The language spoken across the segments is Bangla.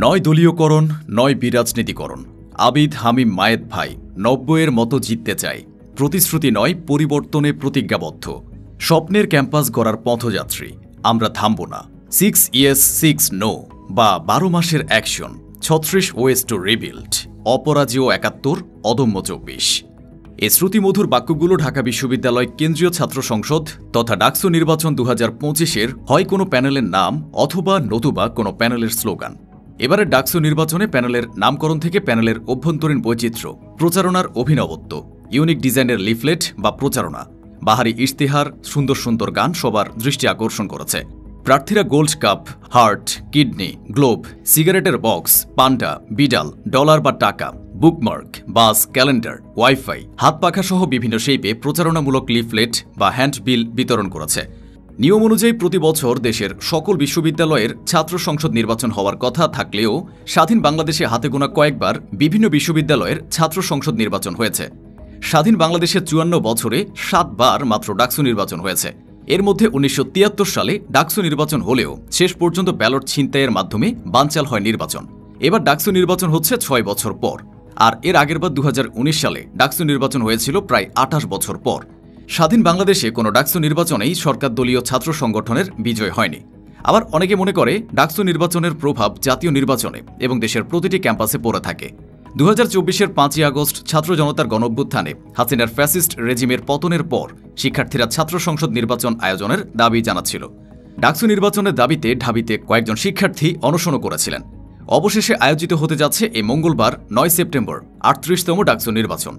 নয় দলীয়করণ, নয় বিরাজনীতিকরণ। আবিদ হামিম মায়েদ ভাই ৯০-এর মতো জিততে চায়। প্রতিশ্রুতি নয়, পরিবর্তনে প্রতিজ্ঞাবদ্ধ। স্বপ্নের ক্যাম্পাস গড়ার পথযাত্রী। আমরা থামব না। 6 ইয়েস 6 নো বা ১২ মাসের অ্যাকশন, ৩৬ ওয়েজ টু রিবিল্ড, অপরাজেয় ৭১, অদম্য ২৪। এ শ্রুতিমধুর বাক্যগুলো ঢাকা বিশ্ববিদ্যালয় কেন্দ্রীয় ছাত্র সংসদ তথা ডাকসু নির্বাচন ২০২৫-এর হয় কোনো প্যানেলের নাম অথবা নতুবা কোনো প্যানেলের স্লোগান। এবারের ডাকসু নির্বাচনে প্যানেলের নামকরণ থেকে প্যানেলের অভ্যন্তরীণ বৈচিত্র্য, প্রচারণার অভিনবত্ব, ইউনিক ডিজাইনের লিফলেট বা প্রচারণা, বাহারি ইশতেহার, সুন্দর সুন্দর গান সবার দৃষ্টি আকর্ষণ করেছে। প্রার্থীরা gold cup, heart, kidney, globe, সিগারেটের বক্স, পান্ডা, বিডাল, ডলার বা টাকা, বুকমার্ক, বাস, ক্যালেন্ডার, ওয়াইফাই, হাত পাখা সহ বিভিন্ন শেপে প্রচারণামূলক লিফলেট বা হ্যান্ডবিল বিতরণ করেছে। নিয়ম অনুযায়ী প্রতি বছর দেশের সকল বিশ্ববিদ্যালয়ের ছাত্র সংসদ নির্বাচন হওয়ার কথা থাকলেও স্বাধীন বাংলাদেশে হাতে গোনা কয়েকবার বিভিন্ন বিশ্ববিদ্যালয়ের ছাত্র সংসদ নির্বাচন হয়েছে। স্বাধীন বাংলাদেশের ৫৪ বছরে ৭ বার মাত্র ডাকসু নির্বাচন হয়েছে। এর মধ্যে ১৯৭৩ সালে ডাকসু নির্বাচন হলেও শেষ পর্যন্ত ব্যালট ছিনতাইয়ের মাধ্যমে বানচাল হয় নির্বাচন। এবার ডাকসু নির্বাচন হচ্ছে ৬ বছর পর। আর এর আগেরবার ২০১৯ সালে ডাকসু নির্বাচন হয়েছিল প্রায় ২৮ বছর পর। স্বাধীন বাংলাদেশে কোনো ডাকসু নির্বাচনেই সরকার দলীয় ছাত্র সংগঠনের বিজয় হয়নি। আবার অনেকে মনে করে ডাকসু নির্বাচনের প্রভাব জাতীয় নির্বাচনে এবং দেশের প্রতিটি ক্যাম্পাসে পড়ে থাকে। ২০২৪-এর ৫ই আগস্ট ছাত্র জনতার গণঅভ্যুত্থানে হাসিনার ফ্যাসিস্ট রেজিমের পতনের পর শিক্ষার্থীরা ছাত্র সংসদ নির্বাচন আয়োজনের দাবি জানাচ্ছিল। ডাকসু নির্বাচনের দাবিতে ঢাবিতে কয়েকজন শিক্ষার্থী অনশনও করেছিলেন। অবশেষে আয়োজিত হতে যাচ্ছে এই মঙ্গলবার ৯ সেপ্টেম্বর ৩৮তম ডাকসু নির্বাচন।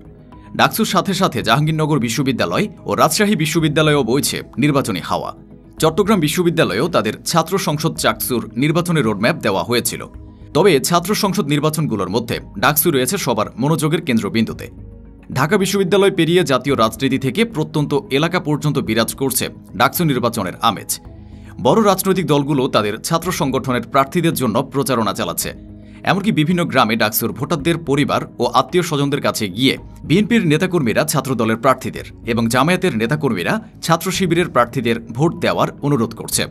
ডাকসুর সাথে সাথে জাহাঙ্গীরনগর বিশ্ববিদ্যালয় ও রাজশাহী বিশ্ববিদ্যালয়েও বইছে নির্বাচনী হাওয়া। চট্টগ্রাম বিশ্ববিদ্যালয়েও তাদের ছাত্র সংসদ ডাকসুর নির্বাচনের রোডম্যাপ দেওয়া হয়েছিল। তবে ছাত্র সংসদ নির্বাচনগুলোর মধ্যে ডাকসু রয়েছে সবার মনোযোগের কেন্দ্রবিন্দুতে। ঢাকা বিশ্ববিদ্যালয় পেরিয়ে জাতীয় রাজনীতি থেকে প্রত্যন্ত এলাকা পর্যন্ত বিরাজ করছে ডাকসু নির্বাচনের আমেজ। বড় রাজনৈতিক দলগুলো তাদের ছাত্র সংগঠনের প্রার্থীদের জন্য প্রচারণা চালাচ্ছে। এমনকি বিভিন্ন গ্রামে ডাকসুর ভোটারদের পরিবার ও আত্মীয় স্বজনদের কাছে গিয়ে বিএনপির নেতাকর্মীরা ছাত্রদলের প্রার্থীদের এবং জামায়াতের নেতাকর্মীরা ছাত্র শিবিরের প্রার্থীদের ভোট দেওয়ার অনুরোধ করছে।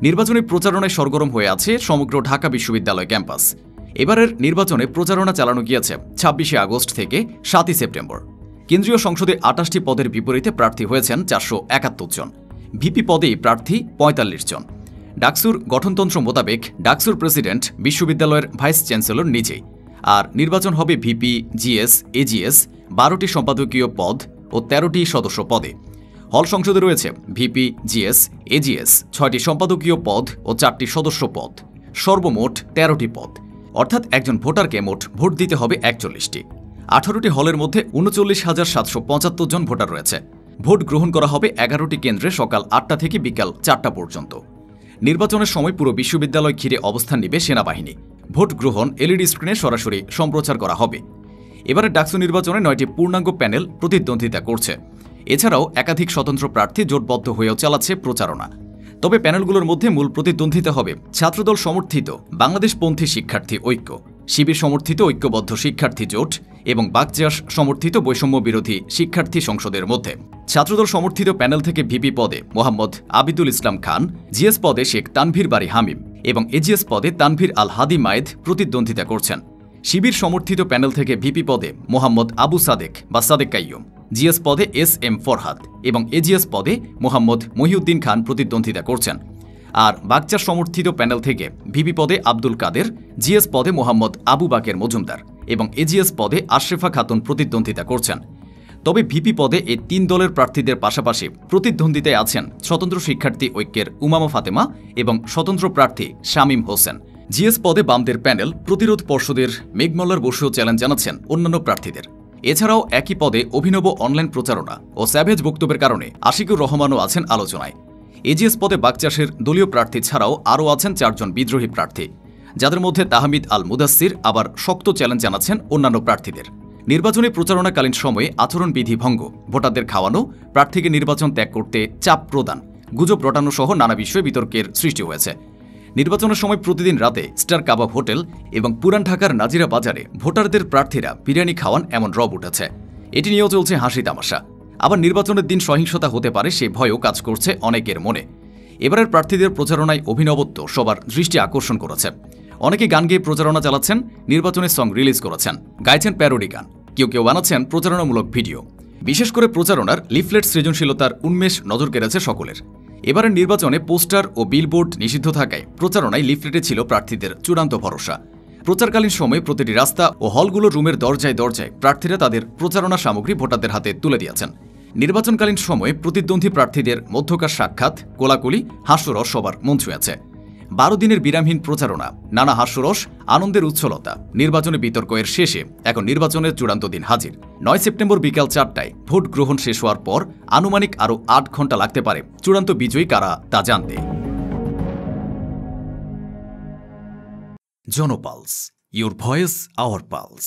নির্বাচনী প্রচারণায় সরগরম হয়ে আছে সমগ্র ঢাকা বিশ্ববিদ্যালয় ক্যাম্পাস। এবারের নির্বাচনে প্রচারণা চালানো গিয়েছে ২৬শে আগস্ট থেকে ৭ই সেপ্টেম্বর। কেন্দ্রীয় সংসদে ২৮টি পদের বিপরীতে প্রার্থী হয়েছেন ৪৭১ জন। ভিপি পদেই প্রার্থী ৪৫ জন। ডাকসুর গঠনতন্ত্র মোতাবেক ডাকসুর প্রেসিডেন্ট বিশ্ববিদ্যালয়ের ভাইস চ্যান্সেলর নিজেই। আর নির্বাচন হবে ভিপি, জিএস, এজিএস, ১২টি সম্পাদকীয় পদ ও ১৩টি সদস্য পদে। হল সংসদে রয়েছে ভিপি, জিএস, এজিএস, ৬টি সম্পাদকীয় পদ ও ৪টি সদস্য পদ, সর্বমোট ১৩টি পদ। অর্থাৎ একজন ভোটারকে মোট ভোট দিতে হবে ৪১টি। ১৮টি হলের মধ্যে ৩৯,৭৭৫ জন ভোটার রয়েছে। ভোট গ্রহণ করা হবে ১১টি কেন্দ্রে সকাল ৮টা থেকে বিকাল ৪টা পর্যন্ত। নির্বাচনের সময় পুরো বিশ্ববিদ্যালয় ঘিরে অবস্থান নেবে সেনাবাহিনী। ভোট গ্রহণ এলইডি স্ক্রিনে সরাসরি সম্প্রচার করা হবে। এবারে ডাকসু নির্বাচনে 9টি পূর্ণাঙ্গ প্যানেল প্রতিদ্বন্দ্বিতা করছে। এছাড়াও একাধিক স্বতন্ত্র প্রার্থী জোটবদ্ধ হয়েও চালাচ্ছে প্রচারণা। তবে প্যানেলগুলোর মধ্যে মূল প্রতিদ্বন্দ্বিতা হবে ছাত্রদল সমর্থিত বাংলাদেশপন্থী শিক্ষার্থী ঐক্য, শিবির সমর্থিত ঐক্যবদ্ধ শিক্ষার্থী জোট এবং বাকজাস সমর্থিত বৈষম্য বিরোধী শিক্ষার্থী সংসদের মধ্যে। ছাত্রদল সমর্থিত প্যানেল থেকে ভিপি পদে মোহাম্মদ আবিদুল ইসলাম খান, জিএস পদে শেখ তানভীর বারী হামিম এবং এজিএস পদে তানভীর আল হাদি মায়েদ প্রতিদ্বন্দ্বিতা করছেন। শিবির সমর্থিত প্যানেল থেকে ভিপি পদে মোহাম্মদ আবু সাদেক বা সাদেক কাইয়ুম, জিএস পদে এস.এম. ফরহাদ এবং এজিএস পদে মোহাম্মদ মহিউদ্দিন খান প্রতিদ্বন্দ্বিতা করছেন। আর বাকজাস সমর্থিত প্যানেল থেকে ভিপি পদে আব্দুল কাদের, জিএস পদে মোহাম্মদ আবু বাকের মজুমদার এবং এজিএস পদে আশরেফা খাতুন প্রতিদ্বন্দ্বিতা করছেন। তবে ভিপি পদে এই ৩ দলের প্রার্থীদের পাশাপাশি প্রতিদ্বন্দ্বিতায় আছেন স্বতন্ত্র শিক্ষার্থী ঐক্যের উমামা ফাতেমা এবং স্বতন্ত্র প্রার্থী শামীম হোসেন। জিএস পদে বামদের প্যানেল প্রতিরোধ পর্ষদের মেঘমল্লার বসেও চ্যালেঞ্জ জানাচ্ছেন অন্যান্য প্রার্থীদের। এছাড়াও একই পদে অভিনব অনলাইন প্রচারণা ও স্যাভেজ বক্তব্যের কারণে আশিকুর রহমানও আছেন আলোচনায়। এজিএস পদে বাকচাষের দলীয় প্রার্থী ছাড়াও আরও আছেন ৪ জন বিদ্রোহী প্রার্থী, যাদের মধ্যে তাহমিদ আল মুদাসসির আবার শক্ত চ্যালেঞ্জ জানাচ্ছেন অন্যান্য প্রার্থীদের। নির্বাচনী প্রচারণাকালীন সময়ে আচরণবিধি ভঙ্গ, ভোটারদের খাওয়ানো, প্রার্থীকে নির্বাচন ত্যাগ করতে চাপ প্রদান, গুজব রটানো সহ নানা বিষয়ে বিতর্কের সৃষ্টি হয়েছে। নির্বাচনের সময় প্রতিদিন রাতে স্টার কাবাব হোটেল এবং পুরান ঢাকার নাজিরা বাজারে ভোটারদের প্রার্থীরা বিরিয়ানি খাওয়ান এমন রব উঠেছে। এটি নিয়েও চলছে হাসি তামাশা। আবার নির্বাচনের দিন সহিংসতা হতে পারে সে ভয়ও কাজ করছে অনেকের মনে। এবারের প্রার্থীদের প্রচারণায় অভিনবত্ব সবার দৃষ্টি আকর্ষণ করেছে। অনেকে গান গেয়ে প্রচারণা চালাচ্ছেন, নির্বাচনের সং রিলিজ করেছেন, গাইছেন প্যারোডি গান, কেউ কেউ বানাচ্ছেন প্রচারণামূলক ভিডিও। বিশেষ করে প্রচারণার লিফলেট সৃজনশীলতার উন্মেষ নজর কেড়েছে সকলের। এবারের নির্বাচনে পোস্টার ও বিলবোর্ড নিষিদ্ধ থাকায় প্রচারণায় লিফলেটে ছিল প্রার্থীদের চূড়ান্ত ভরসা। প্রচারকালীন সময়ে প্রতিটি রাস্তা ও হলগুলোর রুমের দরজায় দরজায় প্রার্থীরা তাদের প্রচারণা সামগ্রী ভোটারদের হাতে তুলে দিয়েছেন। নির্বাচনকালীন সময়ে প্রতিদ্বন্দ্বী প্রার্থীদের মধ্যকার সাক্ষাৎ, কোলাকুলি, হাস্যরস সবার মন ছুঁয়েছে। 12 দিনের বিরামহীন প্রচারণা, নানা হাস্যরস, আনন্দের উচ্ছলতা, নির্বাচনী বিতর্ক এর শেষে এখন নির্বাচনের চূড়ান্ত দিন হাজির। 9 সেপ্টেম্বর বিকাল 4টায় ভোট গ্রহণ শেষ হওয়ার পর আনুমানিক আরও 8 ঘণ্টা লাগতে পারে চূড়ান্ত বিজয়ী কারা তা জানতে। Jan Pulse, your voice hour pulse.